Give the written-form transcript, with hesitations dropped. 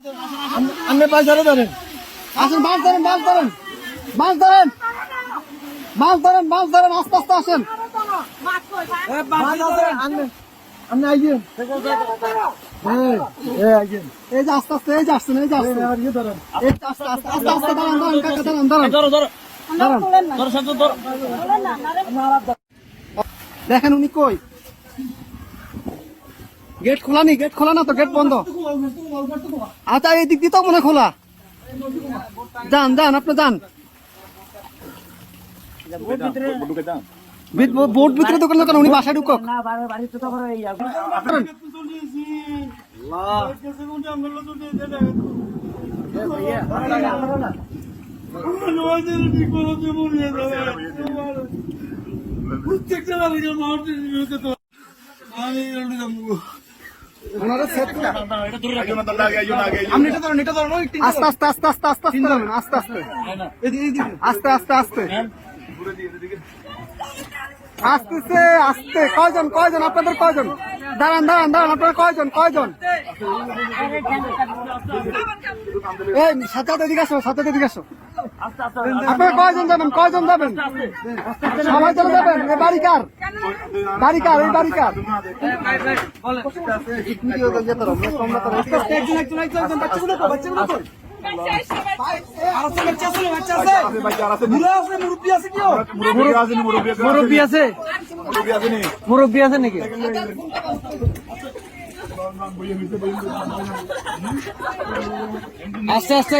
আপনি পাঁচ ধরে ধরেন, আসেন, মাছ ধরেন, মাছ ধরেন, মাছ ধরেন, মাছ ধরেন, মাছ ধরেন, আস্তে আস্তে আসেন। আপনি আইয়েন, এই যে আস্তে আস্তে, এই যে আসছেন, এই যে আসছেন, এই যে আস্তে আস্তে আস্তে আস্তে দাঁড়ান, দাঁড়ান, কাকা দাঁড়ান, দাঁড়ান, দাঁড়ান। দেখেন উনি কই, গেট খোলা নি, গেট খোলা না তো, গেট বন্ধ। আচ্ছা এই দিক দিয়ে তো মনে খোলা, যান যান, আপনি যান। বোট ভিতরে দোকান কেন, উনি বাসায় ঢুকক। আস্তে আস্তে আস্তে আস্তে আস্তে আস্তে আস্তে আস্তে আস্তে আসতেছে, আসতে কয়জন, কয়জন আপনাদের, কয়জন, দাঁড়ান দাঁড়ান দাঁড়ান, আপনারা কয়জন, কয়জন, এই সাথে এদিকে আসো, সাথে এদিকে আসো। আপনারা কয়জন যাবেন, কয়জন যাবেন, সবাই চলে যাবেন। এই বাড়িকার, বাড়িকার, এই বাড়িকার মুরব্বী আছে, মুরব্বী আছে নাকি? আস্তে আস্তে